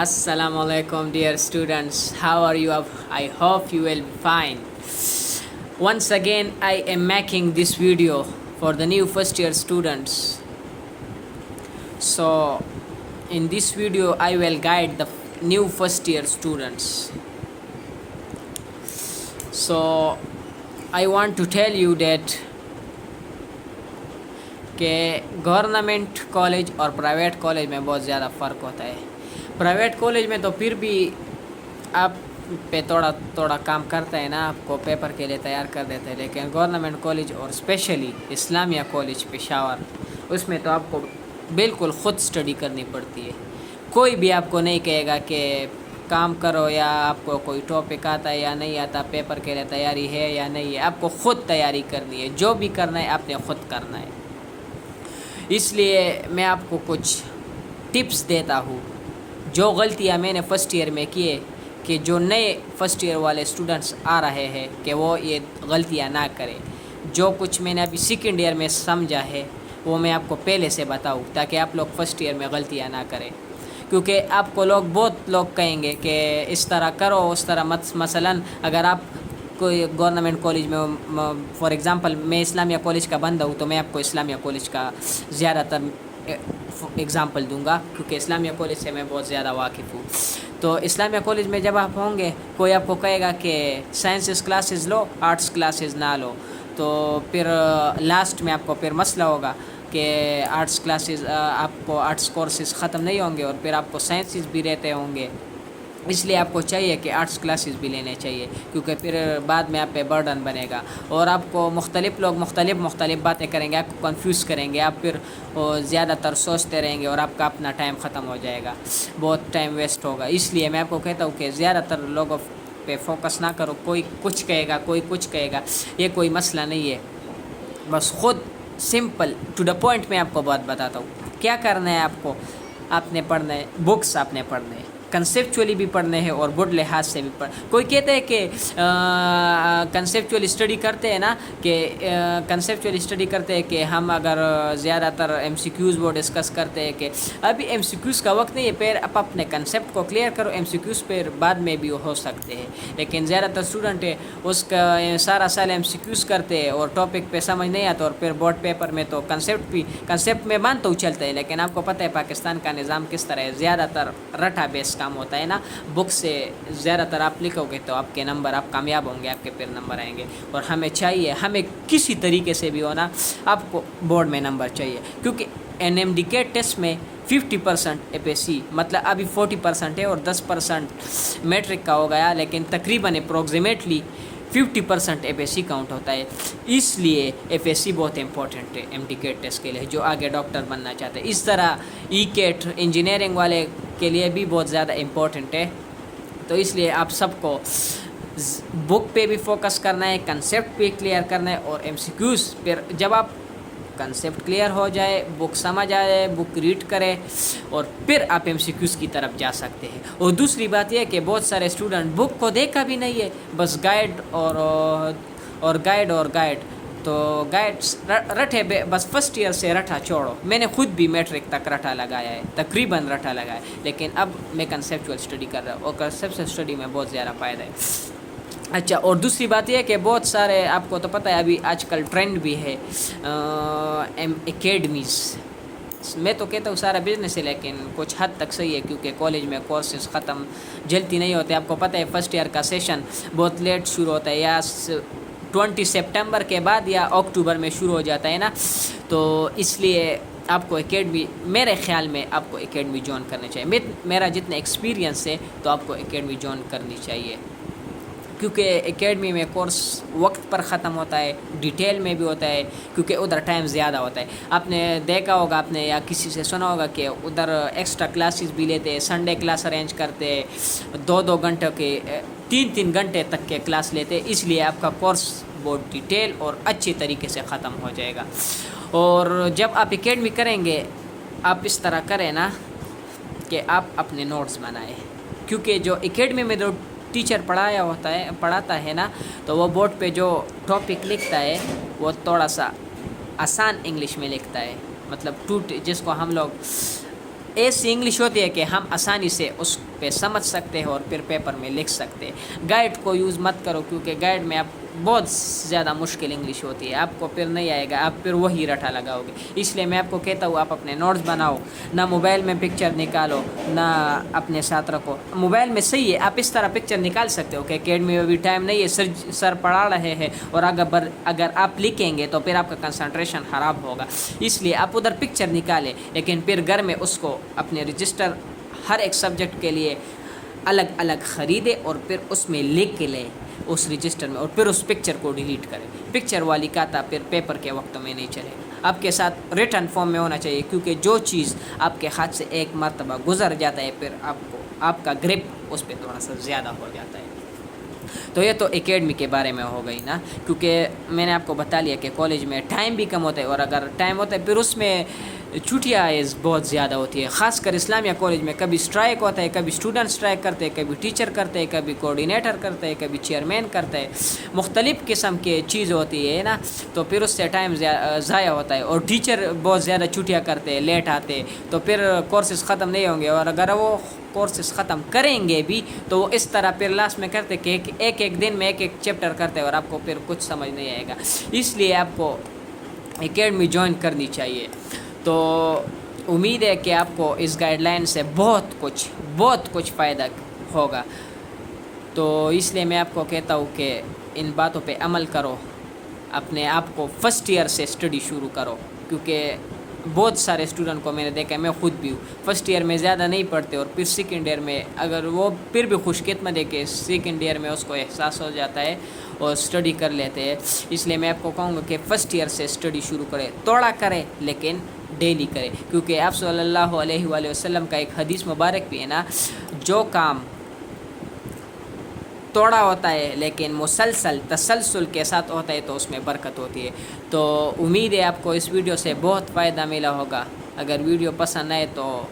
Assalamu alaikum, dear students. How are you? I hope you will be fine. Once again, I am making this video for the new first year students. So, in this video, I will guide the new first year students. So, I want to tell you that کہ government college اور private college میں بہت زیادہ فرق ہوتا ہے. Private college میں تو پھر بھی آپ پہ تھوڑا کام کرتا ہے نا, آپ کو پیپر کے لیے تیار کر دیتے ہیں, لیکن گورنمنٹ کالج اور اسپیشلی اسلامیہ کالج پشاور, اس میں تو آپ کو بالکل خود اسٹڈی کرنی پڑتی ہے. کوئی بھی آپ کو نہیں کہے گا کہ کام کرو یا آپ کو کوئی ٹاپک آتا ہے یا نہیں آتا, پیپر کے لیے تیاری ہے یا نہیں ہے, آپ کو خود تیاری کرنی ہے. جو بھی کرنا ہے آپ نے خود کرنا ہے. اس لیے میں آپ کو کچھ ٹپس دیتا ہوں. جو غلطیاں میں نے فرسٹ ایئر میں کیے, کہ جو نئے فرسٹ ایئر والے اسٹوڈنٹس آ رہے ہیں کہ وہ یہ غلطیاں نہ کریں. جو کچھ میں نے ابھی سیکنڈ ایئر میں سمجھا ہے وہ میں آپ کو پہلے سے بتاؤں, تاکہ آپ لوگ فرسٹ ایئر میں غلطیاں نہ کریں. کیونکہ آپ کو بہت لوگ کہیں گے کہ اس طرح کرو اس طرح مت. مثلاً اگر آپ کوئی گورنمنٹ کالج میں, فار ایگزامپل میں اسلامیہ کالج کا بندہ ہوں, تو میں آپ کو اسلامیہ کالج کا زیادہ تر ایگزامپل دوں گا, کیونکہ اسلامیہ کالج سے میں بہت زیادہ واقف ہوں. تو اسلامیہ کالج میں جب آپ ہوں گے, کوئی آپ کو کہے گا کہ سائنسز کلاسز لو, آرٹس کلاسز نہ لو, تو پھر لاسٹ میں آپ کو پھر مسئلہ ہوگا کہ آرٹس کلاسز, آپ کو آرٹس کورسز ختم نہیں ہوں گے اور پھر آپ کو سائنسز بھی رہتے ہوں گے. اس لیے آپ کو چاہیے کہ آرٹس کلاسز بھی لینے چاہیے, کیونکہ پھر بعد میں آپ پہ برڈن بنے گا اور آپ کو مختلف لوگ مختلف باتیں کریں گے, آپ کو کنفیوز کریں گے. آپ پھر زیادہ تر سوچتے رہیں گے اور آپ کا اپنا ٹائم ختم ہو جائے گا, بہت ٹائم ویسٹ ہوگا. اس لیے میں آپ کو کہتا ہوں کہ زیادہ تر لوگوں پہ فوکس نہ کرو. کوئی کچھ کہے گا, کوئی کچھ کہے گا, یہ کوئی مسئلہ نہیں ہے. بس خود سمپل ٹو دا پوائنٹ میں آپ کو بات بتاتا ہوں. کیا کرنا ہے آپ کو, آپ نے پڑھنا ہے بکس, آپ نے پڑھنا ہے کنسیپچولی بھی پڑھنے ہیں اور بڑھ لحاظ سے بھی کوئی کہتے ہیں کہ کنسیپچولی اسٹڈی کرتے ہیں نا, کہ کنسیپچولی اسٹڈی کرتے ہیں کہ ہم اگر زیادہ تر ایم سی کیوز وہ ڈسکس کرتے ہیں, کہ ابھی ایم سی کیوز کا وقت نہیں ہے. پھر آپ اپنے کنسیپٹ کو کلیئر کرو, ایم سی کیوز پھر بعد میں بھی ہو سکتے ہیں. لیکن زیادہ تر اسٹوڈنٹ ہے اس کا سارا سال ایم سی کیوز کرتے ہیں اور ٹاپک پہ سمجھ نہیں آتا, اور پھر بورڈ پیپر میں تو کنسیپٹ میں مان تو چلتا ہے. لیکن آپ کو پتہ ہے پاکستان کا نظام کس طرح ہے, زیادہ تر رٹا بیس کام ہوتا ہے نا. بک سے زیادہ تر آپ لکھو گے تو آپ کے نمبر, آپ کامیاب ہوں گے, آپ کے پھر نمبر آئیں گے. اور ہمیں چاہیے, ہمیں کسی طریقے سے بھی ہونا, آپ کو بورڈ میں نمبر چاہیے. کیونکہ این ایم ڈی کے ٹیسٹ میں 50% اے پی سی, مطلب ابھی 40% ہے اور 10% میٹرک کا ہو گیا, لیکن تقریباً اپروکسیمیٹلی 50% اے پی سی کاؤنٹ ہوتا ہے. اس لیے ایف ایس سی بہت امپورٹنٹ ہے ایم ڈی کیٹ ٹیسٹ کے لیے, جو آگے ڈاکٹر بننا چاہتے ہیں. اس طرح ای کیٹ انجینئرنگ والے کے لیے بھی بہت زیادہ امپورٹنٹ ہے. تو اس لیے آپ سب کو بک پہ بھی فوکس کرنا ہے, کنسیپٹ پہ کلیئر کرنا ہے, اور ایم سی کیوز پھر جب آپ کنسیپٹ کلیئر ہو جائے, بک سمجھ آئے, بک ریڈ کرے, اور پھر آپ ایم سی کیوز کی طرف جا سکتے ہیں. اور دوسری بات یہ ہے کہ بہت سارے اسٹوڈنٹ بک کو دیکھا بھی نہیں ہے, بس گائیڈ اور گائیڈ تو گائیڈ رٹے بس فرسٹ ایئر سے رٹا چھوڑو. میں نے خود بھی میٹرک تک رٹا لگایا ہے, تقریباً رٹا لگایا ہے, لیکن اب میں کنسیپچوئل اسٹڈی کر رہا ہوں اور کنسیپچوئل اسٹڈی میں بہت زیادہ فائدہ ہے. اچھا, اور دوسری بات یہ ہے کہ بہت سارے, آپ کو تو پتہ ہے ابھی آج کل ٹرینڈ بھی ہے اکیڈمیز. میں تو کہتا ہوں سارا بزنس ہے, لیکن کچھ حد تک صحیح ہے, کیونکہ کالج میں کورسز ختم جلدی نہیں ہوتے. آپ کو پتہ ہے فرسٹ ایئر کا سیشن بہت لیٹ شروع ہوتا ہے, یا 20 سپٹمبر کے بعد یا اکتوبر میں شروع ہو جاتا ہے نا. تو اس لیے آپ کو اکیڈمی, میرے خیال میں آپ کو اکیڈمی جوائن کرنی چاہیے. میرا جتنا ایکسپیرینس ہے تو آپ کو اکیڈمی جوائن کرنی چاہیے, کیونکہ اکیڈمی میں کورس وقت پر ختم ہوتا ہے, ڈیٹیل میں بھی ہوتا ہے, کیونکہ ادھر ٹائم زیادہ ہوتا ہے. آپ نے دیکھا ہوگا, آپ نے یا کسی سے سنا ہوگا کہ ادھر ایکسٹرا کلاسز بھی لیتے, سنڈے کلاس ارینج کرتے, 2 گھنٹوں کے 3 گھنٹے تک کے کلاس لیتے. اس لیے آپ کا کورس بہت ڈیٹیل اور اچھی طریقے سے ختم ہو جائے گا. اور جب آپ اکیڈمی کریں گے, آپ اس طرح کریں نا کہ آپ اپنے نوٹس بنائیں, کیونکہ جو اکیڈمی میں جو ٹیچر پڑھاتا ہے نا, تو وہ بورڈ پہ جو ٹاپک لکھتا ہے وہ تھوڑا سا آسان انگلش میں لکھتا ہے, مطلب جس کو ہم لوگ ایسی انگلش ہوتی ہے کہ ہم آسانی سے اس پہ سمجھ سکتے ہیں اور پھر پیپر میں لکھ سکتے ہیں. گائیڈ کو یوز مت کرو کیونکہ گائیڈ میں آپ بہت زیادہ مشکل انگلش ہوتی ہے, آپ کو پھر نہیں آئے گا, آپ پھر وہی رٹا لگاؤ گے. اس لیے میں آپ کو کہتا ہوں آپ اپنے نوٹس بناؤ, نہ موبائل میں پکچر نکالو نہ اپنے ساتھ رکھو. موبائل میں صحیح ہے, آپ اس طرح پکچر نکال سکتے ہو کہ اکیڈمی میں بھی ٹائم نہیں ہے, سر پڑھا رہے ہیں اور اگر آپ لکھیں گے تو پھر آپ کا کنسنٹریشن خراب ہوگا. اس لیے آپ ادھر پکچر نکالیں, لیکن پھر گھر میں اس کو اپنے رجسٹر ہر ایک سبجیکٹ کے لیے الگ الگ خریدے اور پھر اس میں لکھ کے لیں اس رجسٹر میں, اور پھر اس پکچر کو ڈیلیٹ کریں. پکچر والی کھاتا پھر پیپر کے وقت میں نہیں چلے گا. آپ کے ساتھ ریٹن فارم میں ہونا چاہیے, کیونکہ جو چیز آپ کے ہاتھ سے ایک مرتبہ گزر جاتا ہے پھر آپ کا گرپ اس پہ تھوڑا سا زیادہ ہو جاتا ہے. تو یہ تو اکیڈمی کے بارے میں ہو گئی نا, کیونکہ میں نے آپ کو بتا لیا کہ کالج میں ٹائم بھی کم ہوتا ہے, اور اگر ٹائم ہوتا ہے پھر اس میں چھٹیاں بہت زیادہ ہوتی ہے. خاص کر اسلامیہ کالج میں کبھی اسٹرائک ہوتا ہے, کبھی اسٹوڈنٹ اسٹرائک کرتے ہیں, کبھی ٹیچر کرتے ہیں, کبھی کوآرڈینیٹر کرتے ہیں, کبھی چیئرمین کرتا ہے. مختلف قسم کے چیز ہوتی ہے نا, تو پھر اس سے ٹائم ضائع ہوتا ہے. اور ٹیچر بہت زیادہ چھٹیاں کرتے ہیں, لیٹ آتے ہیں, تو پھر کورسز ختم نہیں ہوں گے. اور اگر وہ کورسز ختم کریں گے بھی تو وہ اس طرح پھر لاسٹ میں کرتے کہ ایک دن میں ایک چیپٹر کرتے, اور آپ کو پھر کچھ سمجھ نہیں آئے گا. اس لیے آپ کو اکیڈمی جوائن کرنی چاہیے. تو امید ہے کہ آپ کو اس گائیڈ لائن سے بہت کچھ فائدہ ہوگا. تو اس لیے میں آپ کو کہتا ہوں کہ ان باتوں پہ عمل کرو, اپنے آپ کو فرسٹ ایئر سے اسٹڈی شروع کرو. کیونکہ بہت سارے اسٹوڈنٹ کو میں نے دیکھا ہے, میں خود بھی ہوں, فرسٹ ایئر میں زیادہ نہیں پڑھتے اور پھر سیکنڈ ایئر میں اگر وہ پھر بھی خوش قسمت ہے کہ سیکنڈ ایئر میں اس کو احساس ہو جاتا ہے اور اسٹڈی کر لیتے ہیں. اس لیے میں آپ کو کہوں گا کہ فرسٹ ایئر سے اسٹڈی شروع کرے, تھوڑا کرے لیکن ڈیلی کرے. کیونکہ آپ صلی اللہ علیہ وآلہ وسلم کا ایک حدیث مبارک بھی ہے نا, جو کام تھوڑا ہوتا ہے لیکن تسلسل کے ساتھ ہوتا ہے تو اس میں برکت ہوتی ہے. تو امید ہے آپ کو اس ویڈیو سے بہت فائدہ ملا ہوگا. اگر ویڈیو پسند آئے تو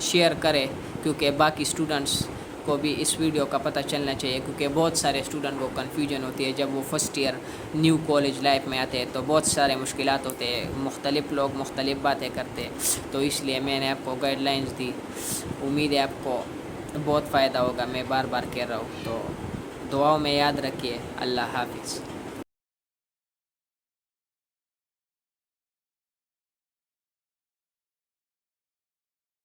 شیئر کرے, کیونکہ باقی اسٹوڈنٹس کو بھی اس ویڈیو کا پتہ چلنا چاہیے. کیونکہ بہت سارے اسٹوڈنٹ کو کنفیوژن ہوتی ہے جب وہ first year new college life میں آتے ہیں, تو بہت سارے مشکلات ہوتے ہیں, مختلف لوگ مختلف باتیں کرتے ہیں. تو اس لیے میں نے آپ کو گائیڈ لائنز دی. امید ہے آپ کو بہت فائدہ ہوگا, میں بار بار کہہ رہا ہوں. تو دعاؤں میں یاد رکھیے. اللہ حافظ.